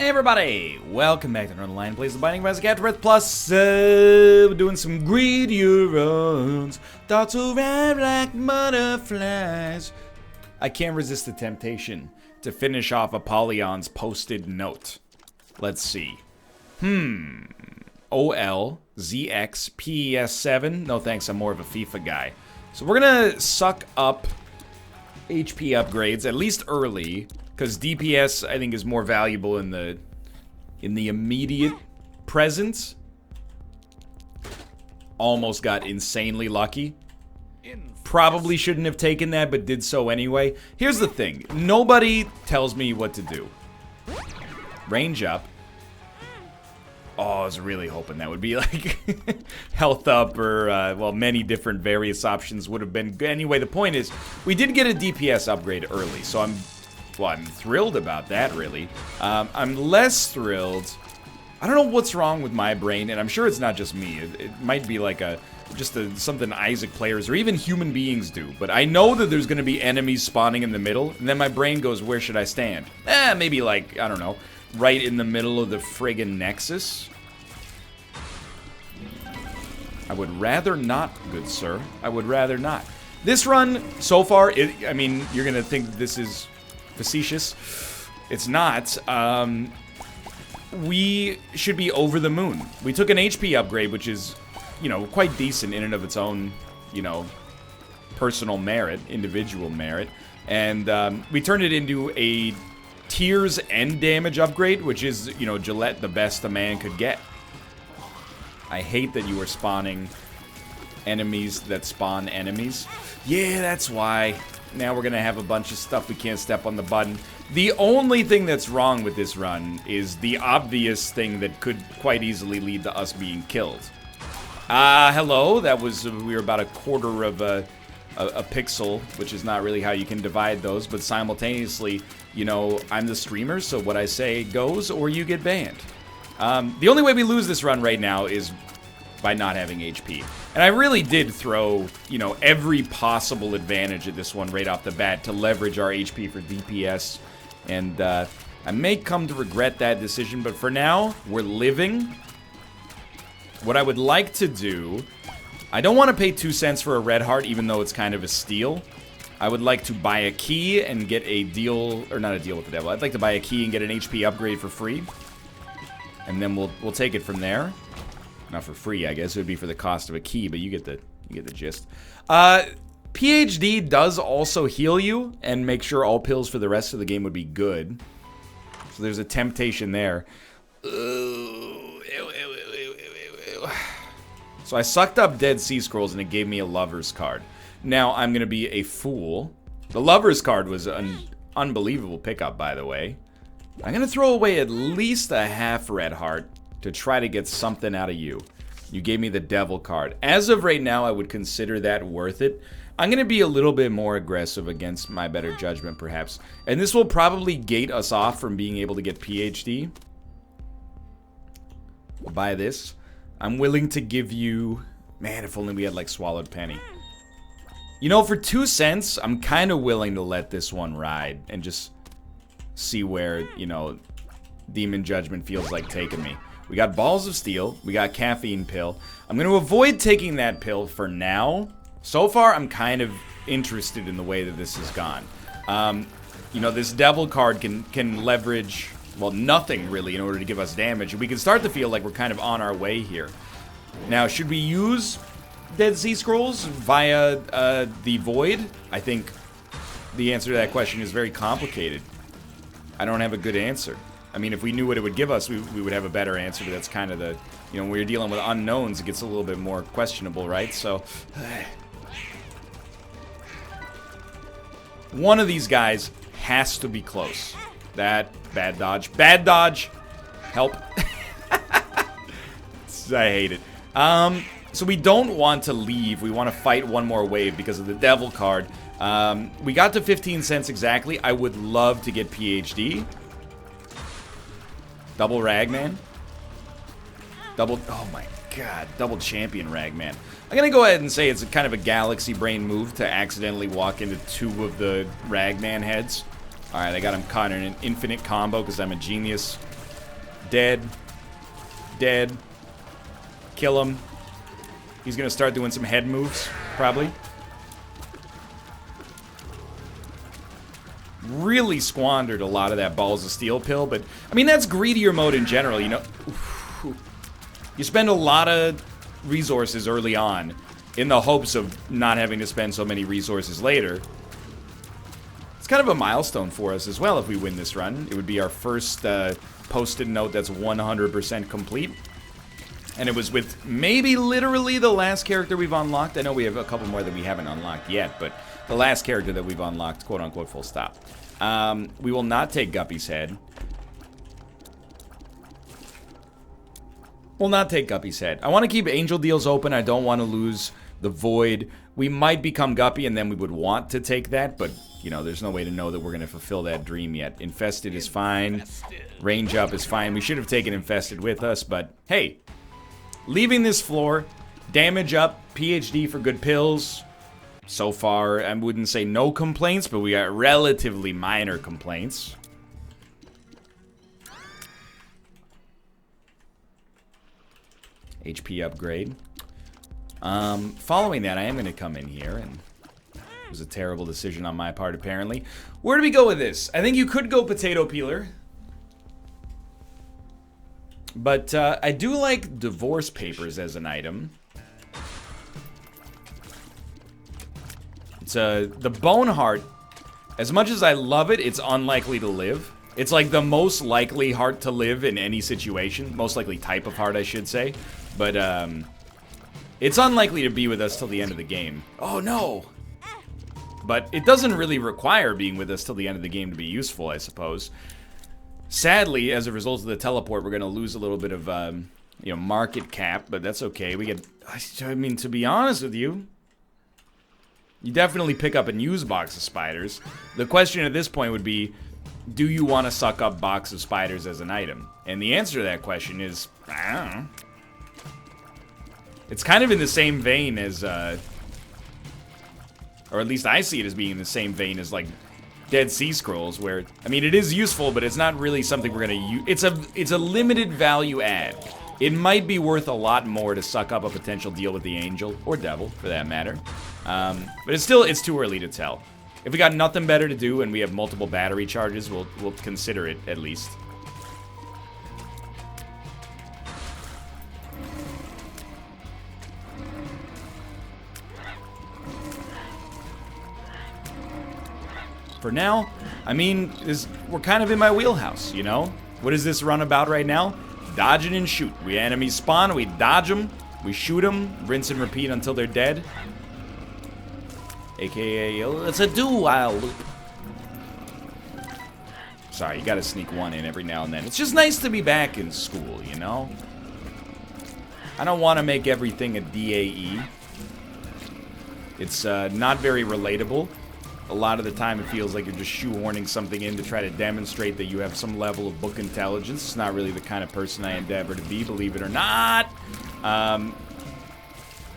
Hey everybody, welcome back to Northernlion. Plays the Binding of Isaac Afterbirth Plus. We're doing some greedier runs. Thoughts will ride like butterflies. I can't resist the temptation to finish off Apollyon's posted note. Let's see. OL, ZX, PES7. No thanks, I'm more of a FIFA guy. So we're gonna suck up HP upgrades, at least early. Because DPS, I think, is more valuable in the immediate present. Almost got insanely lucky. Probably shouldn't have taken that, but did so anyway. Here's the thing. Nobody tells me what to do. Range up. Oh, I was really hoping that would be like health up or, well, many different various options would have been. Anyway, the point is, we did get a DPS upgrade early, so I'm thrilled about that, really. I'm less thrilled. I don't know what's wrong with my brain, and I'm sure it's not just me. It might be like something Isaac players or even human beings do. But I know that there's going to be enemies spawning in the middle, and then my brain goes, where should I stand? Maybe like, I don't know, right in the middle of the friggin' Nexus. I would rather not, good sir. I would rather not. This run, so far, I mean, you're going to think this is facetious. It's not. We should be over the moon. We took an HP upgrade, which is, you know, quite decent in and of its own, you know, personal merit, individual merit. And we turned it into a tears and damage upgrade, which is, you know, Gillette, the best a man could get. I hate that you are spawning enemies that spawn enemies. Yeah, that's why. Now we're gonna have a bunch of stuff we can't step on the button. The only thing that's wrong with this run is the obvious thing that could quite easily lead to us being killed. Hello, that was, we were about a quarter of a pixel, which is not really how you can divide those, but simultaneously, you know, I'm the streamer, so what I say goes, or you get banned. The only way we lose this run right now is by not having HP. And I really did throw, you know, every possible advantage at this one right off the bat to leverage our HP for DPS. And I may come to regret that decision, but for now, we're living. What I would like to do, I don't want to pay 2 cents for a red heart, even though it's kind of a steal. I would like to buy a key and get a deal, or not a deal with the devil. I'd like to buy a key and get an HP upgrade for free. And then we'll take it from there. Not for free, I guess. It would be for the cost of a key, but you get the gist. PhD does also heal you and make sure all pills for the rest of the game would be good. So there's a temptation there. So I sucked up Dead Sea Scrolls and it gave me a Lover's card. Now I'm going to be a fool. The Lover's card was an unbelievable pickup, by the way. I'm going to throw away at least a half red heart to try to get something out of you. You gave me the devil card. As of right now, I would consider that worth it. I'm going to be a little bit more aggressive against my better judgment, perhaps. And this will probably gate us off from being able to get PhD. We'll buy this. I'm willing to give you... Man, if only we had, like, Swallowed Penny. You know, for 2 cents, I'm kind of willing to let this one ride and just see where, you know, Demon Judgment feels like taking me. We got Balls of Steel. We got Caffeine Pill. I'm going to avoid taking that pill for now. So far, I'm kind of interested in the way that this has gone. You know, this Devil card can leverage, well, nothing really in order to give us damage. We can start to feel like we're kind of on our way here. Now, should we use Dead Sea Scrolls via the Void? I think the answer to that question is very complicated. I don't have a good answer. I mean, if we knew what it would give us, we would have a better answer, but that's kind of the, you know, when we're dealing with unknowns, it gets a little bit more questionable, right? So, one of these guys has to be close. That, bad dodge. Bad dodge! Help. I hate it. So we don't want to leave. We want to fight one more wave because of the devil card. We got to 15 cents exactly. I would love to get PhD. Double Ragman. Oh my god, double champion Ragman. I'm gonna go ahead and say it's kind of a galaxy brain move to accidentally walk into 2 of the Ragman heads. Alright, I got him caught in an infinite combo because I'm a genius. Dead. Dead. Kill him. He's gonna start doing some head moves, probably. Really squandered a lot of that Balls of Steel pill, but I mean, that's greedier mode in general, you know. You spend a lot of resources early on in the hopes of not having to spend so many resources later. It's kind of a milestone for us as well if we win this run. It would be our first post-it note that's 100% complete. And it was with maybe literally the last character we've unlocked. I know we have a couple more that we haven't unlocked yet, but the last character that we've unlocked, quote-unquote, full stop. We will not take Guppy's head. We'll not take Guppy's head. I want to keep Angel deals open. I don't want to lose the Void. We might become Guppy, and then we would want to take that, but, you know, there's no way to know that we're going to fulfill that dream yet. Infested is fine. Range up is fine. We should have taken Infested with us, but, hey, leaving this floor, damage up, PhD for good pills. So far, I wouldn't say no complaints, but we got relatively minor complaints. HP upgrade. Following that, I am going to come in here, and it was a terrible decision on my part, apparently. Where do we go with this? I think you could go Potato Peeler. But I do like Divorce Papers as an item. It's the Bone Heart. As much as I love it, it's unlikely to live. It's like the most likely heart to live in any situation. Most likely type of heart, I should say. But it's unlikely to be with us till the end of the game. Oh no! But it doesn't really require being with us till the end of the game to be useful, I suppose. Sadly, as a result of the teleport, we're going to lose a little bit of, you know, market cap, but that's okay. We get, I mean, to be honest with you, you definitely pick up and use Box of Spiders. The question at this point would be, do you want to suck up Box of Spiders as an item? And the answer to that question is, I don't know. It's kind of in the same vein as, or at least I see it as being in the same vein as, like, Dead Sea Scrolls, where, I mean, it is useful, but it's not really something we're gonna use. It's a limited value add. It might be worth a lot more to suck up a potential deal with the Angel, or Devil, for that matter. But it's too early to tell. If we got nothing better to do and we have multiple battery charges, we'll consider it, at least. For now, I mean, we're kind of in my wheelhouse, you know? What is this run about right now? Dodging and shoot. We enemies spawn, we dodge them, we shoot them, rinse and repeat until they're dead. AKA, it's a do-while loop. Sorry, you gotta sneak one in every now and then. It's just nice to be back in school, you know? I don't want to make everything a DAE. It's not very relatable. A lot of the time it feels like you're just shoehorning something in to try to demonstrate that you have some level of book intelligence. It's not really the kind of person I endeavor to be, believe it or not.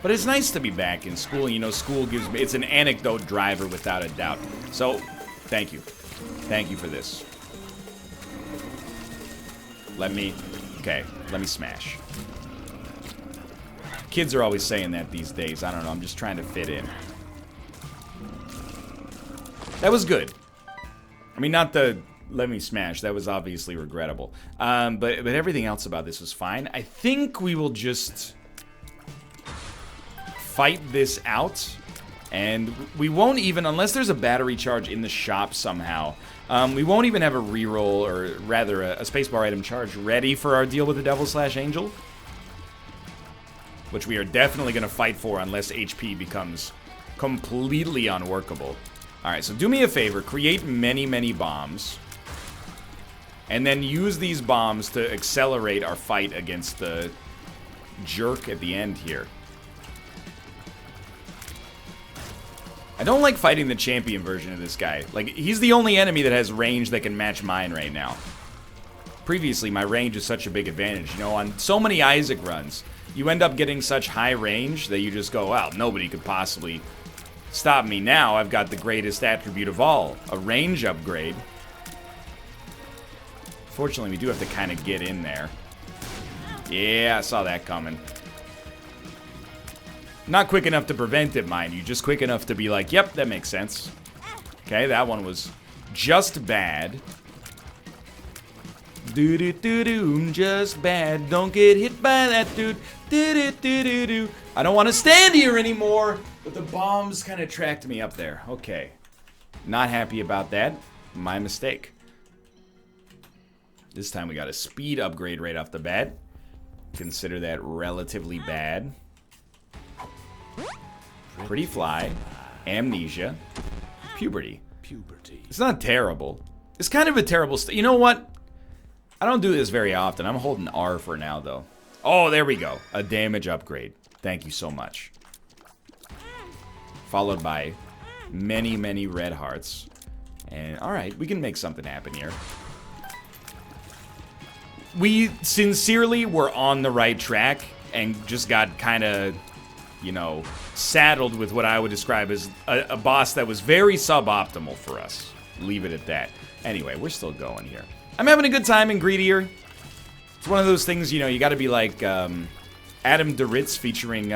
But it's nice to be back in school. You know, school gives me... It's an anecdote driver without a doubt. So, thank you. Thank you for this. Let me smash. Kids are always saying that these days. I don't know, I'm just trying to fit in. That was good. I mean, not the let me smash. That was obviously regrettable. But everything else about this was fine. I think we will just fight this out. And we won't even, unless there's a battery charge in the shop somehow, we won't even have a reroll, or rather a spacebar item charge ready for our deal with the Devil/Angel. Which we are definitely going to fight for unless HP becomes completely unworkable. Alright, so do me a favor, create many, many bombs. And then use these bombs to accelerate our fight against the jerk at the end here. I don't like fighting the champion version of this guy. Like, he's the only enemy that has range that can match mine right now. Previously, my range is such a big advantage. You know, on so many Isaac runs, you end up getting such high range that you just go, wow, nobody could possibly stop me. Now I've got the greatest attribute of all, a range upgrade. Unfortunately, we do have to kind of get in there. Yeah, I saw that coming. Not quick enough to prevent it, mind you. Just quick enough to be like, yep, that makes sense. Okay, that one was just bad. Do-do-do-do, just bad. Don't get hit by that dude. Do-do-do-do-do. I don't want to stand here anymore. But the bombs kind of tracked me up there. Okay. Not happy about that. My mistake. This time we got a speed upgrade right off the bat. Consider that relatively bad. Pretty fly. Amnesia. Puberty. It's not terrible. It's kind of a terrible you know what? I don't do this very often. I'm holding R for now, though. Oh, there we go. A damage upgrade. Thank you so much. Followed by many, many red hearts. And, alright, we can make something happen here. We sincerely were on the right track and just got kind of, you know, saddled with what I would describe as a boss that was very suboptimal for us. Leave it at that. Anyway, we're still going here. I'm having a good time in Greedier. It's one of those things, you know, you gotta be like Adam Duritz featuring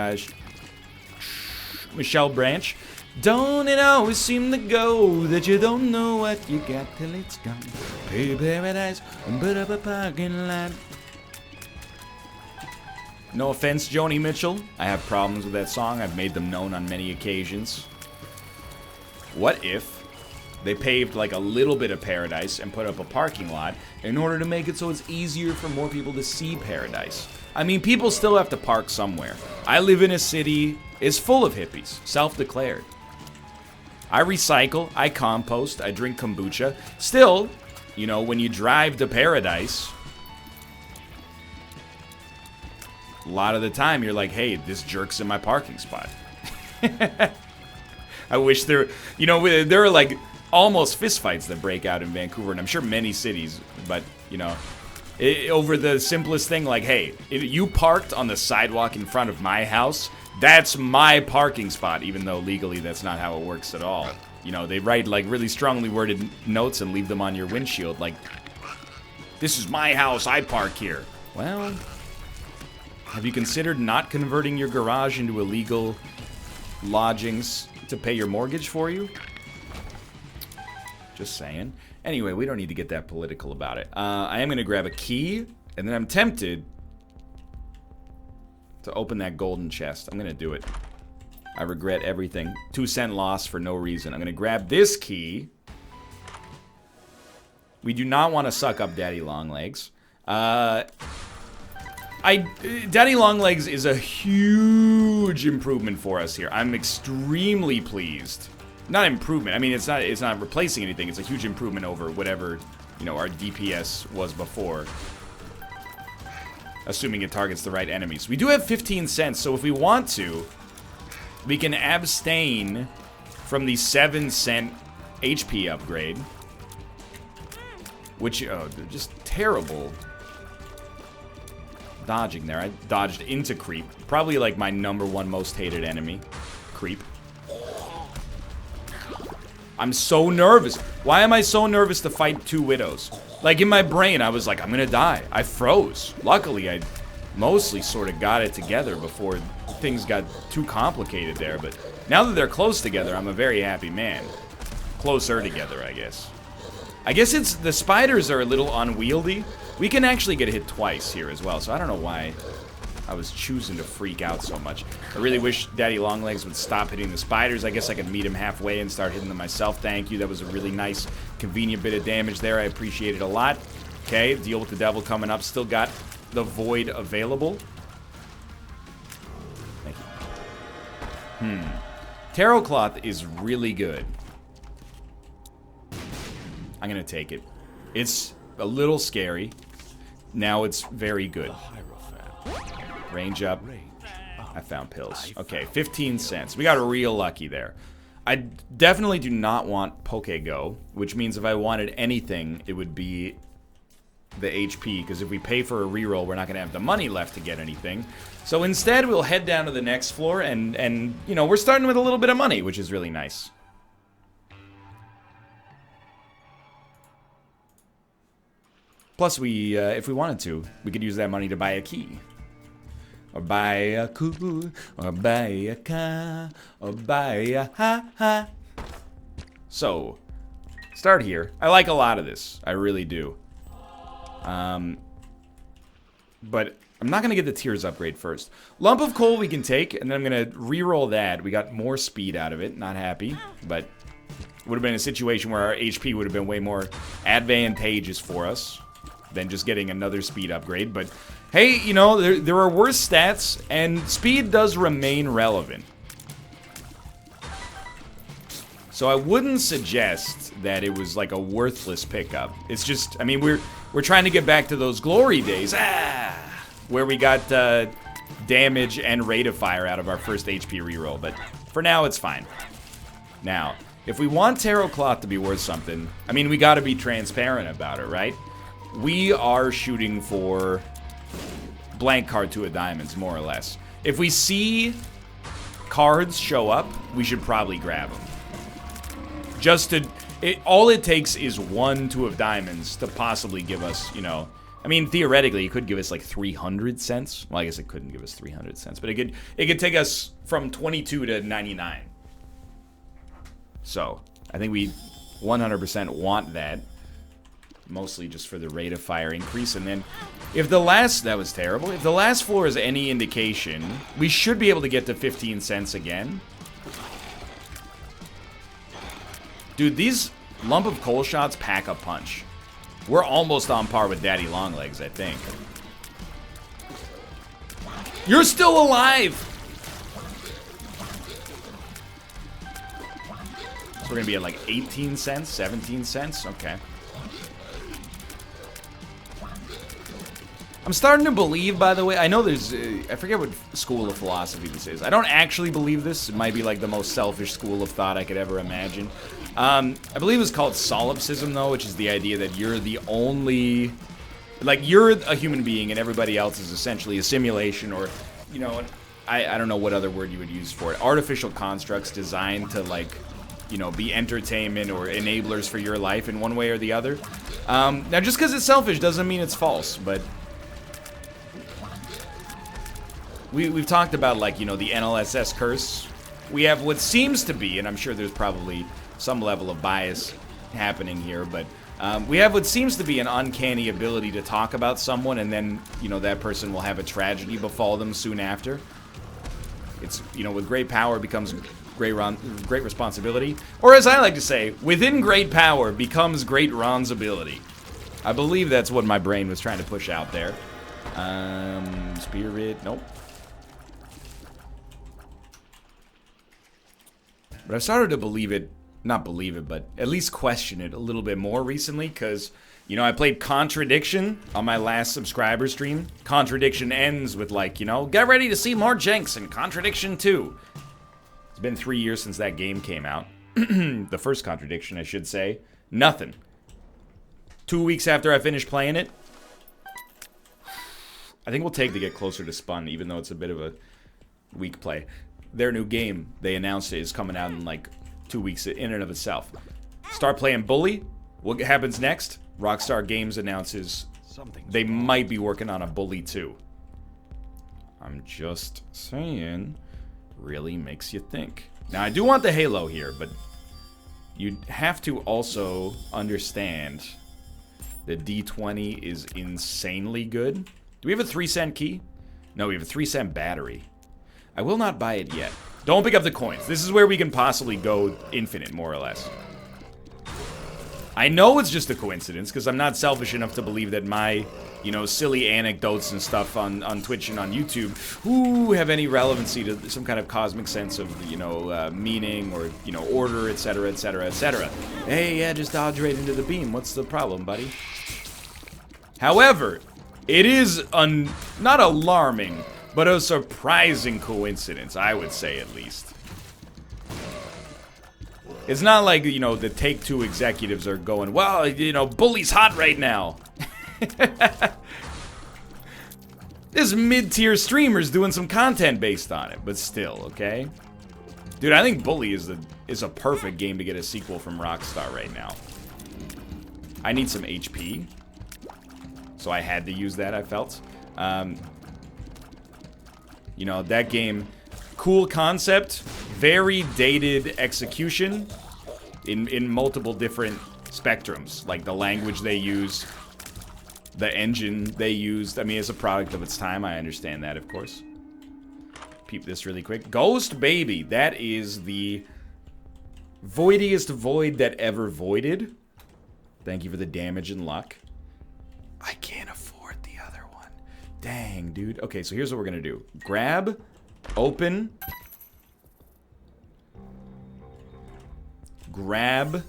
Michelle Branch. Don't it always seem to go that you don't know what you got till it's gone? Pay paradise and put up a parking lot. No offense, Joni Mitchell. I have problems with that song. I've made them known on many occasions. What if they paved like a little bit of paradise and put up a parking lot in order to make it so it's easier for more people to see paradise? I mean, people still have to park somewhere. I live in a city is full of hippies, self-declared. I recycle, I compost, I drink kombucha. Still, you know, when you drive to paradise, a lot of the time you're like, hey, this jerk's in my parking spot. I wish there, you know, there are like almost fistfights that break out in Vancouver, and I'm sure many cities, but, you know, over the simplest thing, like, hey, if you parked on the sidewalk in front of my house, that's my parking spot, even though legally that's not how it works at all. You know, they write like really strongly worded notes and leave them on your windshield, like, this is my house, I park here. Well, have you considered not converting your garage into illegal lodgings to pay your mortgage for you? Just saying. Anyway, we don't need to get that political about it. I am going to grab a key, and then I'm tempted to open that golden chest. I'm going to do it. I regret everything. 2-cent loss for no reason. I'm going to grab this key. We do not want to suck up Daddy Longlegs. Daddy Longlegs is a huge improvement for us here. I'm extremely pleased. Not improvement. I mean, it's not replacing anything. It's a huge improvement over whatever, you know, our DPS was before. Assuming it targets the right enemies. We do have 15 cents, so if we want to, we can abstain from the 7-cent HP upgrade. Which, oh, just terrible dodging there. I dodged into creep. Probably like my #1 most hated enemy. Creep. I'm so nervous. Why am I so nervous to fight 2 widows? Like, in my brain, I was like, I'm gonna die. I froze. Luckily, I mostly sort of got it together before things got too complicated there. But now that they're close together, I'm a very happy man. Closer together, I guess. I guess it's the spiders are a little unwieldy. We can actually get hit twice here as well, so I don't know why I was choosing to freak out so much. I really wish Daddy Longlegs would stop hitting the spiders. I guess I could meet him halfway and start hitting them myself. Thank you. That was a really nice, convenient bit of damage there. I appreciate it a lot. Okay, deal with the devil coming up. Still got the void available. Thank you. Tarot cloth is really good. I'm gonna take it. It's a little scary. Now it's very good. Range up. I found pills. Okay, 15 cents. We got real lucky there. I definitely do not want Poke-Go, which means if I wanted anything, it would be the HP, because if we pay for a reroll, we're not going to have the money left to get anything. So instead, we'll head down to the next floor, and you know, we're starting with a little bit of money, which is really nice. Plus, we, if we wanted to, we could use that money to buy a key. Or buy a cool, or buy a car, or buy a ha-ha. So, start here. I like a lot of this. I really do. But I'm not going to get the tiers upgrade first. Lump of coal we can take, and then I'm going to re-roll that. We got more speed out of it. Not happy, but would have been a situation where our HP would have been way more advantageous for us than just getting another speed upgrade. But hey, you know, there are worse stats, and speed does remain relevant. So I wouldn't suggest that it was like a worthless pickup. It's just, I mean, we're trying to get back to those glory days, where we got damage and rate of fire out of our first HP reroll. But for now, it's fine. Now, if we want Tarot Cloth to be worth something, I mean, we got to be transparent about it, right? We are shooting for blank card 2 of diamonds, more or less. If we see cards show up, we should probably grab them. Just to, all it takes is 1 2 of diamonds to possibly give us, you know, I mean, theoretically, it could give us like 300 cents. Well, I guess it couldn't give us 300 cents, but it could take us from 22 to 99. So, I think we 100% want that. Mostly just for the rate of fire increase. And then, if the last, that was terrible. If the last floor is any indication, we should be able to get to 15 cents again. Dude, these lump of coal shots pack a punch. We're almost on par with Daddy Longlegs, I think. You're still alive! So we're gonna be at like 18 cents, 17 cents? Okay. I'm starting to believe, by the way, I know there's, I forget what school of philosophy this is. I don't actually believe this. It might be like the most selfish school of thought I could ever imagine. I believe it's called solipsism, though, which is the idea that you're the only, like, you're a human being and everybody else is essentially a simulation or, you know, I don't know what other word you would use for it. Artificial constructs designed to, like, you know, be entertainment or enablers for your life in one way or the other. Now, just because it's selfish doesn't mean it's false, but we've talked about, like, you know, the NLSS curse. We have what seems to be, and I'm sure there's probably some level of bias happening here, but we have what seems to be an uncanny ability to talk about someone and then, you know, that person will have a tragedy befall them soon after. It's, you know, with great power becomes great responsibility. Or as I like to say, within great power becomes great responsibility. I believe that's what my brain was trying to push out there. Spirit, nope. But I've started to believe it, not believe it, but at least question it a little bit more recently, because, you know, I played Contradiction on my last subscriber stream. Contradiction ends with, like, you know, get ready to see more janks in Contradiction 2. It's been 3 years since that game came out. The first Contradiction, I should say. Nothing. 2 weeks after I finished playing it, I think we'll take to get closer to Spun, even though it's a bit of a weak play. Their new game, they announced it, is coming out in like 2 weeks in and of itself. Start playing Bully. What happens next? Rockstar Games announces they might be working on a Bully 2. I'm just saying, really makes you think. Now, I do want the Halo here, but you have to also understand that D20 is insanely good. Do we have a 3-cent key? No, we have a 3-cent battery. I will not buy it yet. Don't pick up the coins. This is where we can possibly go infinite, more or less. I know it's just a coincidence, because I'm not selfish enough to believe that my, you know, silly anecdotes and stuff on Twitch and on YouTube, have any relevancy to some kind of cosmic sense of, you know, meaning or, you know, order, etc., etc., etc. Hey, yeah, just dodge right into the beam. What's the problem, buddy? However, it is not alarming, but a surprising coincidence, I would say, at least. It's not like, you know, the Take-Two executives are going, well, you know, Bully's hot right now. This mid-tier streamer's doing some content based on it, but still, okay? Dude, I think Bully is a perfect game to get a sequel from Rockstar right now. I need some HP. So I had to use that, I felt. You know, that game, cool concept, very dated execution in multiple different spectrums. Like the language they use, the engine they used. I mean, it's a product of its time. I understand that, of course. Peep this really quick. Ghost Baby. That is the voidiest void that ever voided. Thank you for the damage and luck. I can't afford the other one. Dang, dude. Okay, so here's what we're gonna do. Grab, open, grab,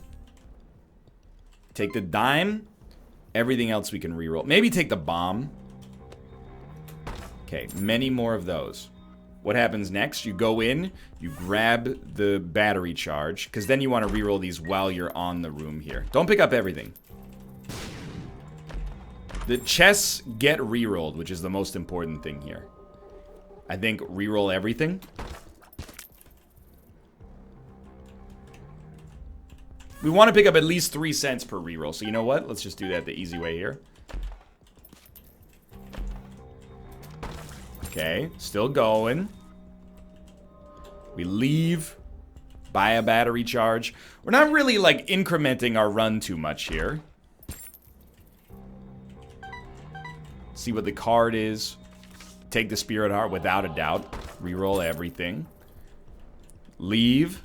take the dime, everything else we can reroll. Maybe take the bomb. Okay, many more of those. What happens next? You go in, you grab the battery charge, because then you want to reroll these while you're on the room here. Don't pick up everything. The chests get rerolled, which is the most important thing here. I think reroll everything. We want to pick up at least 3 cents per reroll, so you know what? Let's just do that the easy way here. Okay, still going. We leave, buy a battery charge. We're not really, like, incrementing our run too much here. See what the card is. Take the Spirit Heart without a doubt. Reroll everything. Leave.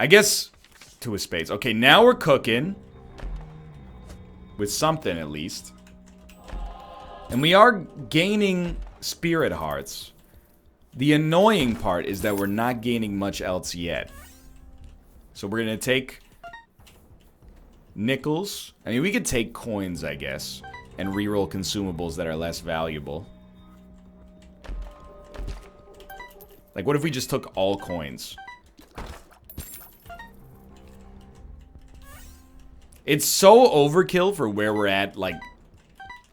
I guess 2 of spades. Okay, now we're cooking. With something, at least. And we are gaining Spirit Hearts. The annoying part is that we're not gaining much else yet. So we're going to take nickels. I mean, we could take coins, I guess, and reroll consumables that are less valuable. Like, what if we just took all coins? It's so overkill for where we're at, like,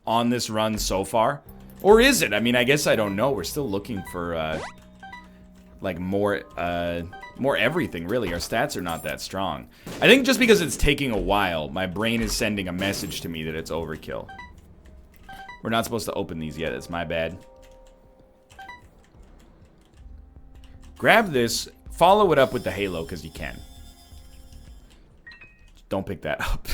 on this run so far. Or is it? I mean, I guess I don't know. We're still looking for, like, more everything, really. Our stats are not that strong. I think just because it's taking a while, my brain is sending a message to me that it's overkill. We're not supposed to open these yet. It's my bad. Grab this. Follow it up with the halo, because you can. Don't pick that up.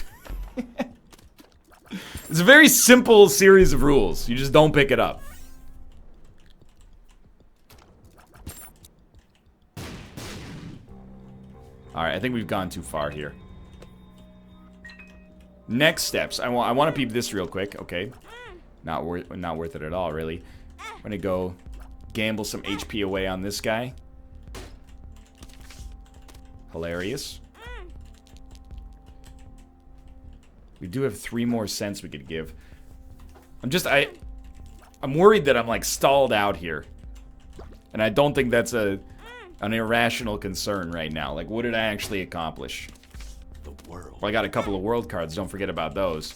It's a very simple series of rules. You just don't pick it up. Alright, I think we've gone too far here. Next steps. I want to peep this real quick. Okay. Not worth it at all, really. I'm going to go gamble some HP away on this guy. Hilarious. We do have 3 more cents we could give. I'm worried that I'm, like, stalled out here. And I don't think that's an irrational concern right now. Like, what did I actually accomplish? The world. Well, I got a couple of world cards. Don't forget about those.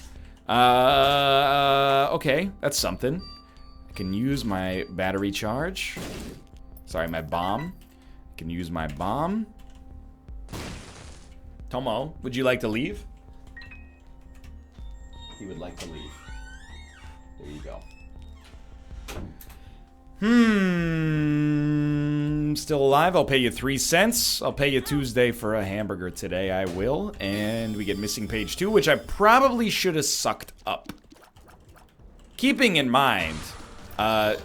Okay. That's something. I can use my battery charge. Sorry, my bomb. I can use my bomb. Tomo, would you like to leave? He would like to leave. There you go. Still alive. I'll pay you 3 cents. I'll pay you Tuesday for a hamburger today. I will. And we get missing page 2, which I probably should have sucked up. Keeping in mind, I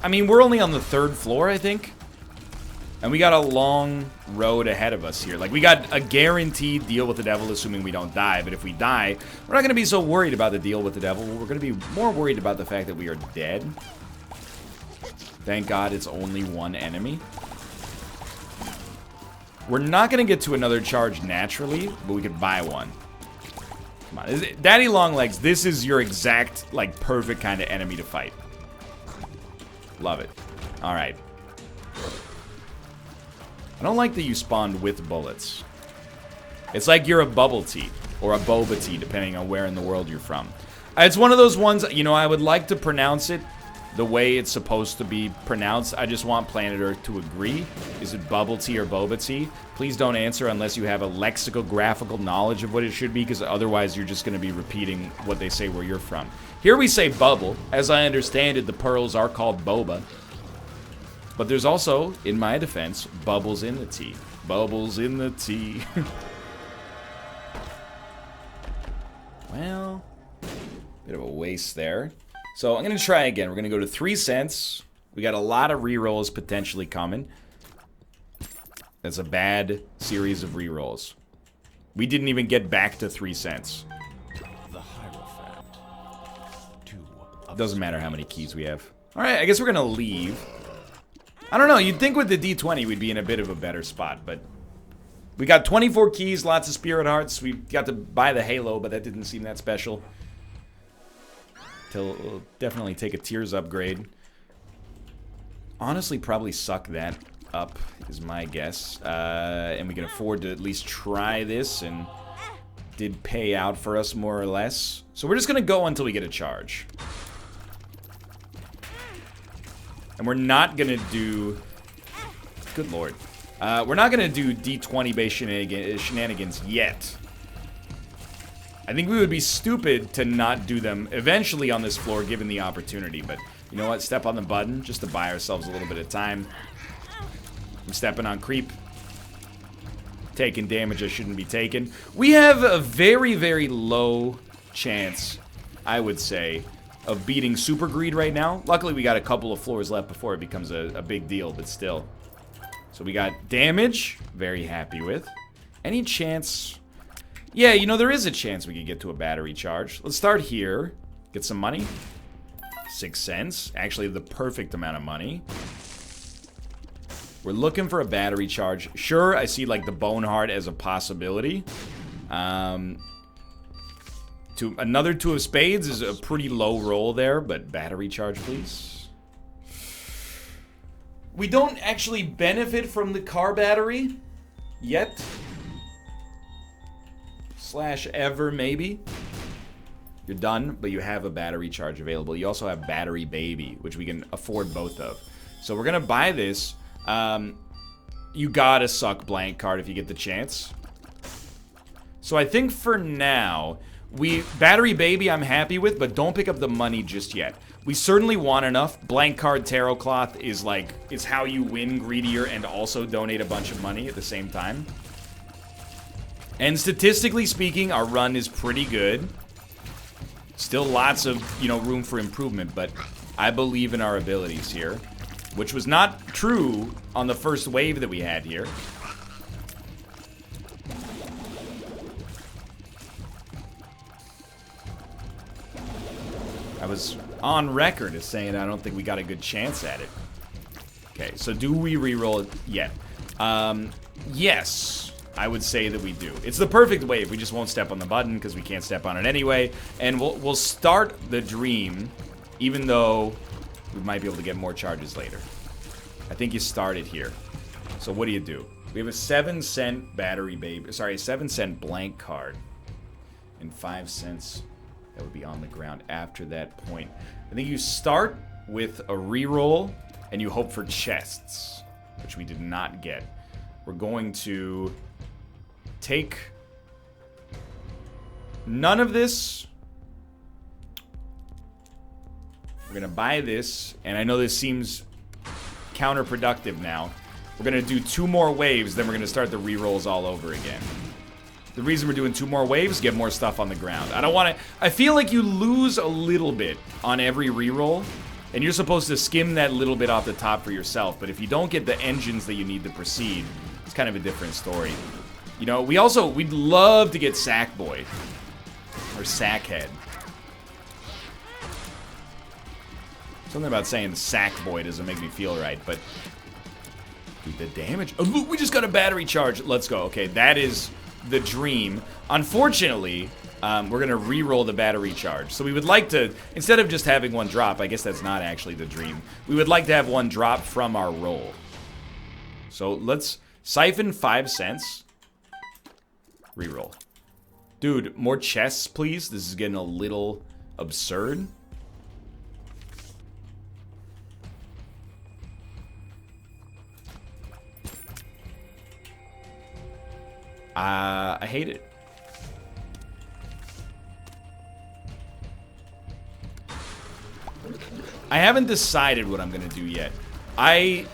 mean, we're only on the 3rd floor, I think. And we got a long road ahead of us here. Like, we got a guaranteed deal with the devil, assuming we don't die. But if we die, we're not going to be so worried about the deal with the devil. We're going to be more worried about the fact that we are dead. Thank God it's only one enemy. We're not going to get to another charge naturally, but we could buy one. Come on. Daddy Longlegs, this is your exact, like, perfect kind of enemy to fight. Love it. All right. I don't like that you spawned with bullets. It's like you're a bubble tea or a boba tea, depending on where in the world you're from. It's one of those ones, you know, I would like to pronounce it the way it's supposed to be pronounced. I just want Planet Earth to agree. Is it bubble tea or boba tea? Please don't answer unless you have a lexicographical knowledge of what it should be, because otherwise you're just going to be repeating what they say where you're from. Here we say bubble. As I understand it, the pearls are called boba. But there's also, in my defense, bubbles in the tea. Bubbles in the tea. Well, bit of a waste there. So I'm going to try again. We're going to go to 3 cents. We got a lot of rerolls potentially coming. That's a bad series of rerolls. We didn't even get back to 3 cents. The Hierophant. Doesn't matter how many keys we have. Alright, I guess we're going to leave. I don't know, you'd think with the D20 we'd be in a bit of a better spot, but... We got 24 keys, lots of spirit hearts. We got to buy the halo, but that didn't seem that special. We'll definitely take a tiers upgrade. Honestly, probably suck that up, is my guess. And we can afford to at least try this, and did pay out for us more or less. So we're just going to go until we get a charge. And we're not going to do... Good lord. We're not going to do D20-based shenanigans yet. I think we would be stupid to not do them eventually on this floor, given the opportunity. But you know what? Step on the button just to buy ourselves a little bit of time. I'm stepping on creep. Taking damage I shouldn't be taking. We have a very, very low chance, I would say, of beating Super Greed right now. Luckily, we got a couple of floors left before it becomes a big deal, but still. So we got damage. Very happy with. Any chance... Yeah, you know, there is a chance we could get to a battery charge. Let's start here. Get some money. 6 cents. Actually, the perfect amount of money. We're looking for a battery charge. Sure, I see, like, the Boneheart as a possibility. Another 2 of spades is a pretty low roll there, but battery charge, please. We don't actually benefit from the car battery yet. / ever, maybe. You're done, but you have a battery charge available. You also have Battery Baby, which we can afford both of. So we're gonna buy this. You gotta suck blank card if you get the chance. So I think for now, Battery Baby I'm happy with, but don't pick up the money just yet. We certainly want enough. Blank card Tarot Cloth is how you win Greedier and also donate a bunch of money at the same time. And statistically speaking, our run is pretty good. Still lots of, room for improvement, but I believe in our abilities here. Which was not true on the first wave that we had here. I was on record as saying I don't think we got a good chance at it. Okay, so do we reroll it yet? Yes. I would say that we do. It's the perfect wave. We just won't step on the button because we can't step on it anyway. And we'll start the dream, even though we might be able to get more charges later. I think you start it here. So what do? We have a 7-cent Battery Baby. Sorry, a 7-cent blank card. And 5 cents that would be on the ground after that point. I think you start with a reroll and you hope for chests, which we did not get. We're going to take none of this. We're gonna buy this, and I know this seems counterproductive now. We're gonna do 2 more waves, then we're gonna start the rerolls all over again. The reason we're doing 2 more waves, get more stuff on the ground. I feel like you lose a little bit on every reroll, and you're supposed to skim that little bit off the top for yourself, but if you don't get the engines that you need to proceed, it's kind of a different story. We'd love to get Sackboy. Or Sackhead. Something about saying Sackboy doesn't make me feel right, but... Dude, the damage... Oh, look, we just got a battery charge. Let's go. Okay, that is the dream. Unfortunately, we're going to re-roll the battery charge. So we would like to... Instead of just having 1 drop, I guess that's not actually the dream. We would like to have 1 drop from our roll. So let's... Siphon 5 cents. Reroll. Dude, more chests, please. This is getting a little absurd. I hate it. I haven't decided what I'm going to do yet. I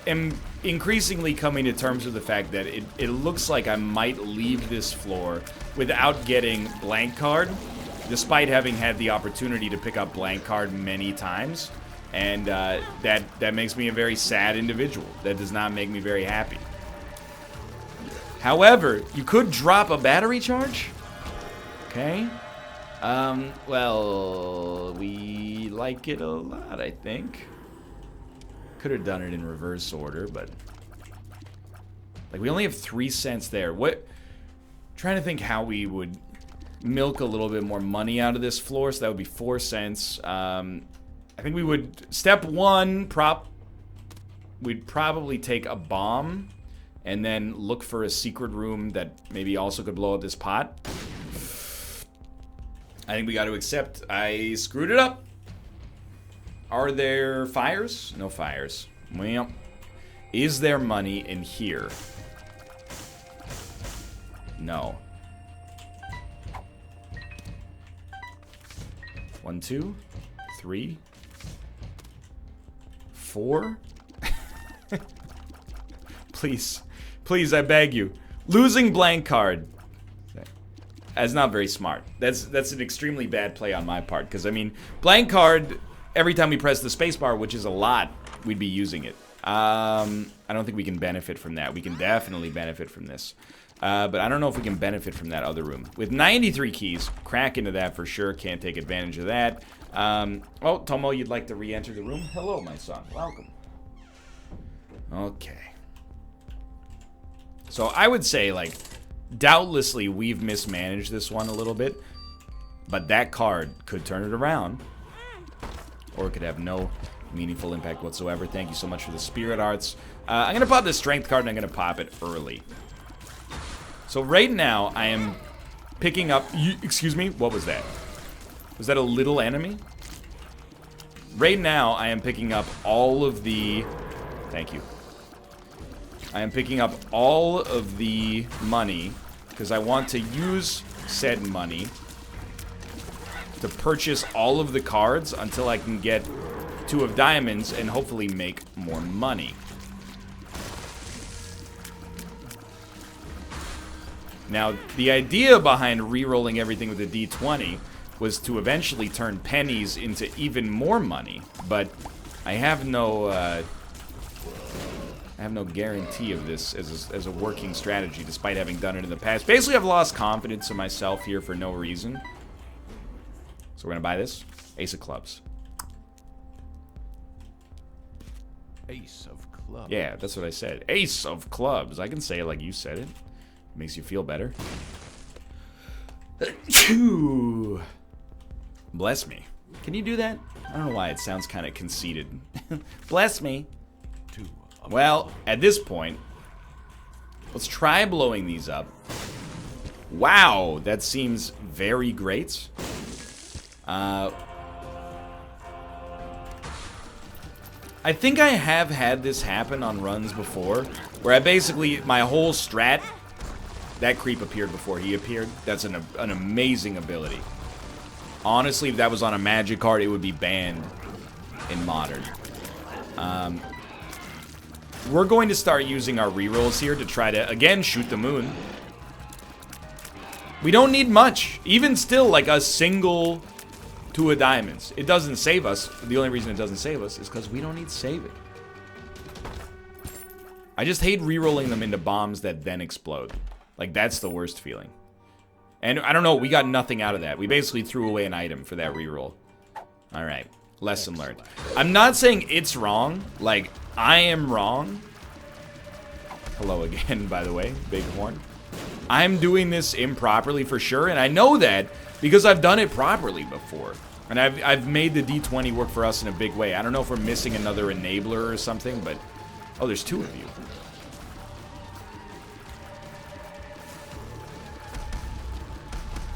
am increasingly coming to terms with the fact that it looks like I might leave this floor without getting blank card, despite having had the opportunity to pick up blank card many times. And that makes me a very sad individual. That does not make me very happy. However, you could drop a battery charge. Okay. Well, we like it a lot, I think. Could have done it in reverse order, but like we only have 3 cents there. What? Trying to think how we would milk a little bit more money out of this floor, so that would be 4 cents. I think we would step 1 we'd probably take a bomb and then look for a secret room that maybe also could blow up this pot. I think we got to accept I screwed it up. Are there fires? No fires. Well, is there money in here? No. 1, 2, 3, 4. Please, please, I beg you. Losing blank card. That's not very smart. That's an extremely bad play on my part. Because, I mean, blank card, every time we press the spacebar, which is a lot, we'd be using it. I don't think we can benefit from that. We can definitely benefit from this. But I don't know if we can benefit from that other room. With 93 keys, crack into that for sure. Can't take advantage of that. Oh, Tomo, you'd like to re-enter the room? Hello, my son. Welcome. Okay. So I would say, like, doubtlessly we've mismanaged this one a little bit. But that card could turn it around. Or it could have no meaningful impact whatsoever. Thank you so much for the spirit arts. I'm going to pop this strength card and I'm going to pop it early. So right now, I am picking up... Excuse me? What was that? Was that a little enemy? Right now, I am picking up all of the... Thank you. I am picking up all of the money because I want to use said money to purchase all of the cards until I can get 2 of diamonds and hopefully make more money. Now, the idea behind re-rolling everything with a D20 was to eventually turn pennies into even more money, but I have no guarantee of this as a working strategy, despite having done it in the past. Basically, I've lost confidence in myself here for no reason. So we're gonna buy this. Ace of clubs. Ace of clubs. Yeah, that's what I said. Ace of clubs. I can say it like you said it. Makes you feel better. Bless me. Can you do that? I don't know why it sounds kind of conceited. Bless me. Well, at this point, let's try blowing these up. Wow, that seems very great. I think I have had this happen on runs before, where I basically, my whole strat, that creep appeared before he appeared. That's an amazing ability. Honestly, if that was on a magic card, it would be banned in Modern. We're going to start using our rerolls here to try to, again, shoot the moon. We don't need much. Even still, like a single 2 of diamonds. It doesn't save us. The only reason it doesn't save us is because we don't need saving. I just hate rerolling them into bombs that then explode. Like, that's the worst feeling. And I don't know, we got nothing out of that. We basically threw away an item for that reroll. Alright, lesson learned. I'm not saying it's wrong. Like, I am wrong. Hello again, by the way, Bighorn. I'm doing this improperly for sure, and I know that because I've done it properly before. And I've made the D20 work for us in a big way. I don't know if we're missing another enabler or something, but... Oh, there's 2 of you.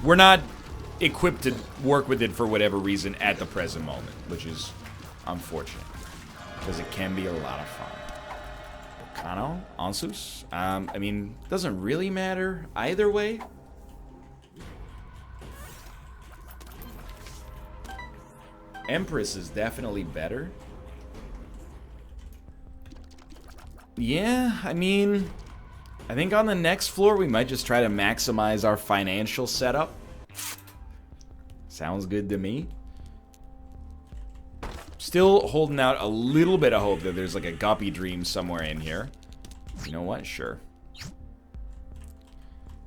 We're not equipped to work with it for whatever reason at the present moment, which is unfortunate, because it can be a lot of fun. Kano, Ansus. I mean, doesn't really matter either way. Empress is definitely better. Yeah, I mean, I think on the next floor we might just try to maximize our financial setup. Sounds good to me. Still holding out a little bit of hope that there's like a guppy dream somewhere in here. You know what? Sure.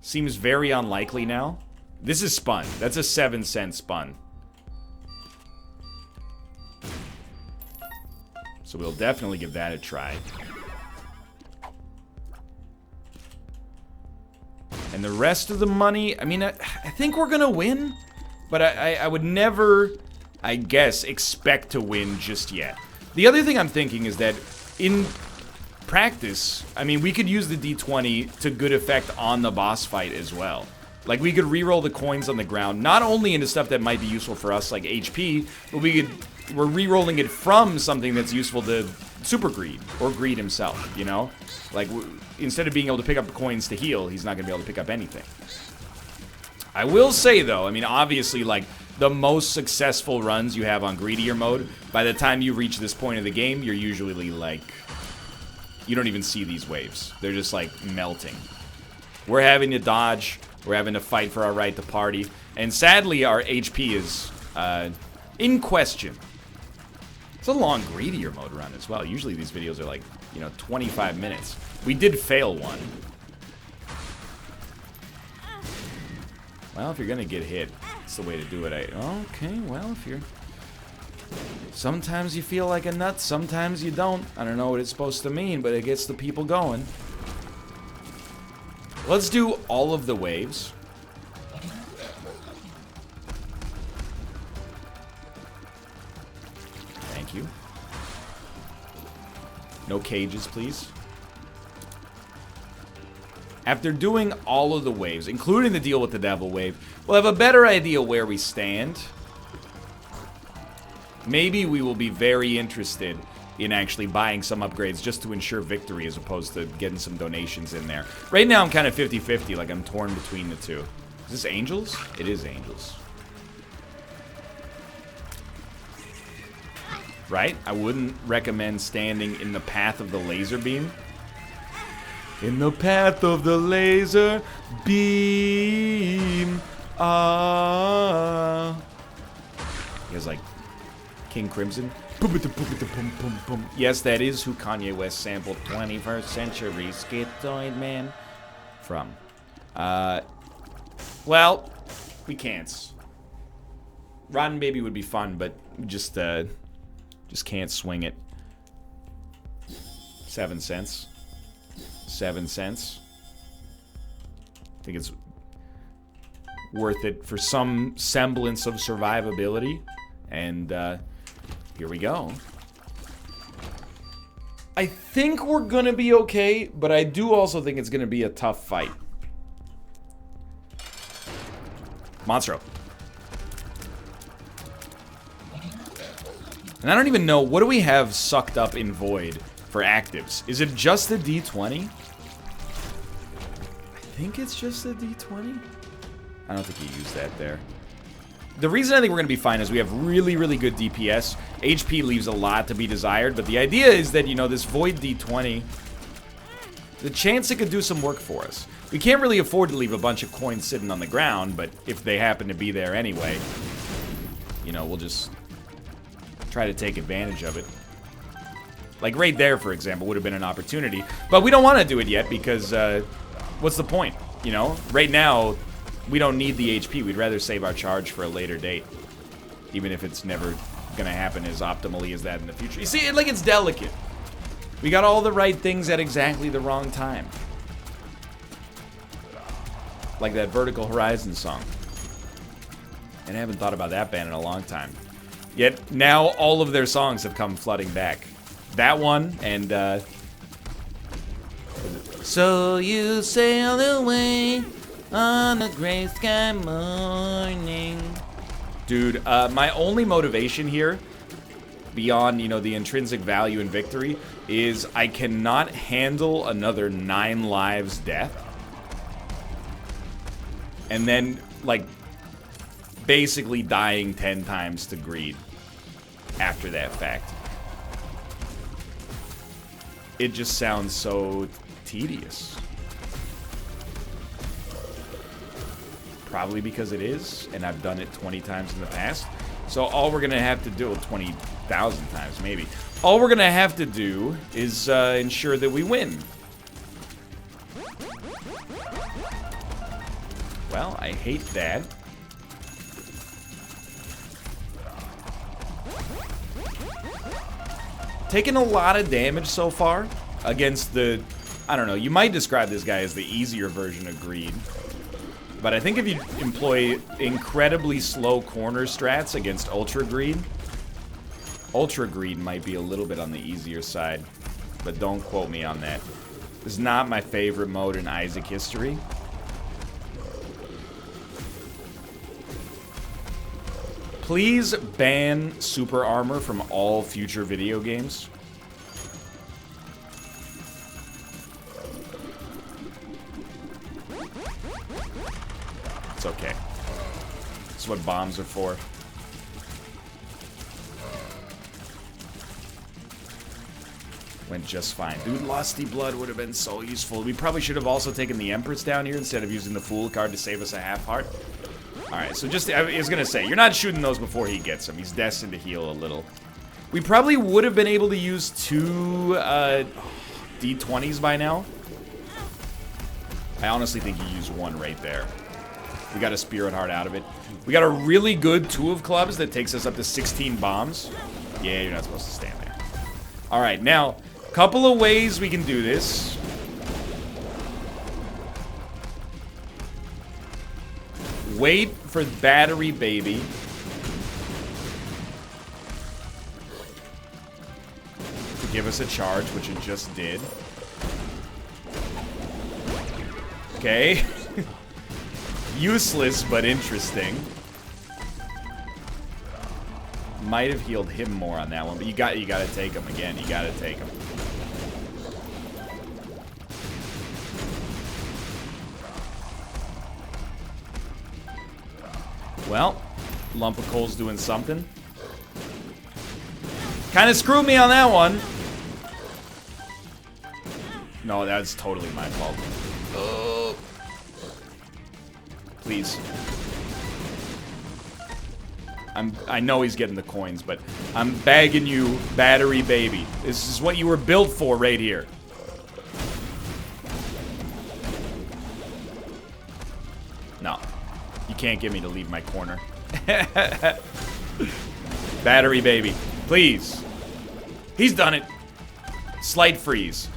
Seems very unlikely now. This is spun. That's a 7-cent spun. So we'll definitely give that a try. And the rest of the money, I mean, I think we're gonna win, but I would never, I guess, expect to win just yet. The other thing I'm thinking is that in practice, I mean, we could use the D20 to good effect on the boss fight as well. Like, we could reroll the coins on the ground, not only into stuff that might be useful for us, like HP, but we're rerolling it from something that's useful to Super Greed, or Greed himself, you know? Like, instead of being able to pick up coins to heal, he's not going to be able to pick up anything. I will say, though, I mean, obviously, like, the most successful runs you have on greedier mode, by the time you reach this point of the game, you're usually, like, you don't even see these waves. They're just, like, melting. We're having to dodge. We're having to fight for our right to party. And sadly, our HP is in question. It's a long greedier mode run as well. Usually these videos are like, you know, 25 minutes. We did fail one. Well, if you're gonna get hit, it's the way to do it. Okay, well, if you're... Sometimes you feel like a nut, sometimes you don't. I don't know what it's supposed to mean, but it gets the people going. Let's do all of the waves. Thank you. No cages, please. After doing all of the waves, including the deal with the devil wave, we'll have a better idea where we stand. Maybe we will be very interested in actually buying some upgrades just to ensure victory as opposed to getting some donations in there. Right now I'm kind of 50-50, like I'm torn between the two. Is this angels? It is angels. Right? I wouldn't recommend standing in the path of the laser beam. In the path of the laser beam. He has like King Crimson. Yes, that is who Kanye West sampled 21st Century Schizoid Man from. Well, we can't. Rotten Baby would be fun, but just can't swing it. 7 cents. 7 cents. I think it's worth it for some semblance of survivability. And, here we go. I think we're gonna be okay, but I do also think it's gonna be a tough fight. Monstro. And I don't even know, what do we have sucked up in Void for actives? Is it just the D20? I think it's just the D20. I don't think you use that there. The reason I think we're going to be fine is we have really, really good DPS. HP leaves a lot to be desired, but the idea is that, you know, this Void D20, the chance it could do some work for us. We can't really afford to leave a bunch of coins sitting on the ground, but if they happen to be there anyway, you know, we'll just try to take advantage of it. Like right there, for example, would have been an opportunity. But we don't want to do it yet because, what's the point? You know, right now, we don't need the HP. We'd rather save our charge for a later date. Even if it's never going to happen as optimally as that in the future. You see, like, it's delicate. We got all the right things at exactly the wrong time. Like that Vertical Horizon song. And I haven't thought about that band in a long time. Yet, now all of their songs have come flooding back. That one, and, So you sail away on a gray sky morning. Dude, my only motivation here beyond, you know, the intrinsic value in victory is I cannot handle another 9 lives death. And then, like, basically dying 10 times to greed after that fact. It just sounds so tedious. Probably because it is, and I've done it 20 times in the past. So all we're gonna have to do, 20,000 times maybe, all we're gonna have to do is ensure that we win. Well, I hate that. Taking a lot of damage so far against the, I don't know, you might describe this guy as the easier version of Greed. But I think if you employ incredibly slow corner strats against Ultra Greed might be a little bit on the easier side. But don't quote me on that. This is not my favorite mode in Isaac history. Please ban super armor from all future video games. It's okay. That's what bombs are for. Went just fine. Dude, Lusty Blood would have been so useful. We probably should have also taken the Empress down here instead of using the Fool card to save us a half heart. Alright, so just, I was gonna say, you're not shooting those before he gets them. He's destined to heal a little. We probably would have been able to use 2 D20s by now. I honestly think you use 1 right there. We got a Spirit Heart out of it. We got a really good 2 of clubs that takes us up to 16 bombs. Yeah, you're not supposed to stand there. Alright, now, couple of ways we can do this. Wait for Battery Baby to give us a charge, which it just did. Okay. Useless, but interesting. Might have healed him more on that one, but you gotta take him again. You gotta take him. Well, lump of coal's doing something. Kind of screwed me on that one. No, that's totally my fault. Please. I know he's getting the coins, but I'm begging you, Battery Baby. This is what you were built for right here. No. You can't get me to leave my corner. Battery Baby. Please. He's done it. Slight freeze.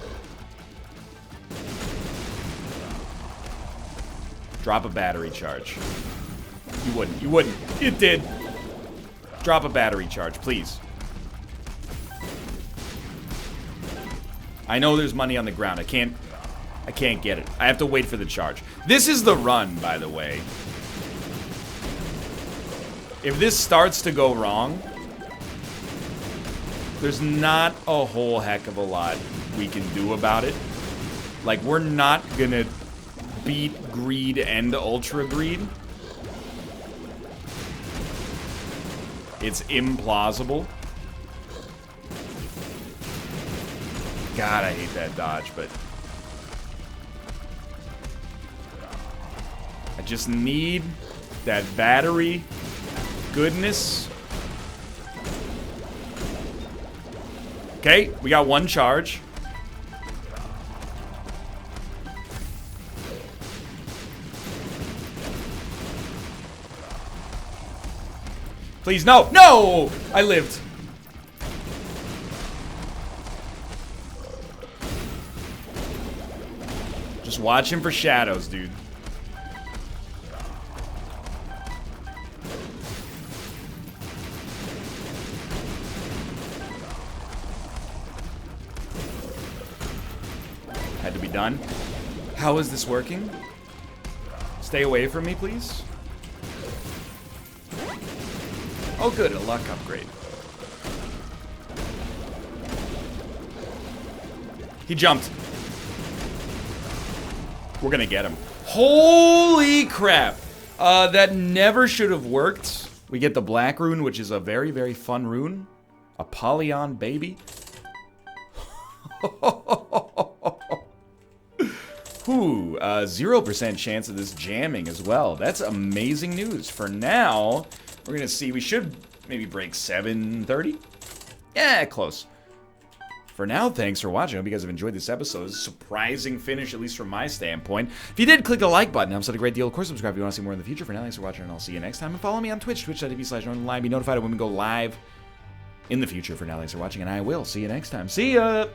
Drop a battery charge. You wouldn't. You wouldn't. It did. Drop a battery charge, please. I know there's money on the ground. I can't get it. I have to wait for the charge. This is the run, by the way. If this starts to go wrong, there's not a whole heck of a lot we can do about it. Like, we're not gonna beat Greed and Ultra Greed. It's implausible. God, I hate that dodge, but I just need that battery goodness. Okay, we got 1 charge. Please, no! No! I lived. Just watching for shadows, dude. Had to be done. How is this working? Stay away from me, please. Oh good, a luck upgrade. He jumped. We're gonna get him. Holy crap. That never should have worked. We get the black rune, which is a very, very fun rune. Apollyon baby. Ooh, 0% chance of this jamming as well. That's amazing news. For now, we're gonna see. We should maybe break 730. Yeah, close. For now, thanks for watching. I hope you guys have enjoyed this episode. It's a surprising finish, at least from my standpoint. If you did, click the like button. It helps out a great deal. Of course, subscribe if you want to see more in the future. For now, thanks for watching, and I'll see you next time. And follow me on Twitch, twitch.tv/Northernlion. Be notified when we go live in the future. For now, thanks for watching, and I will see you next time. See ya!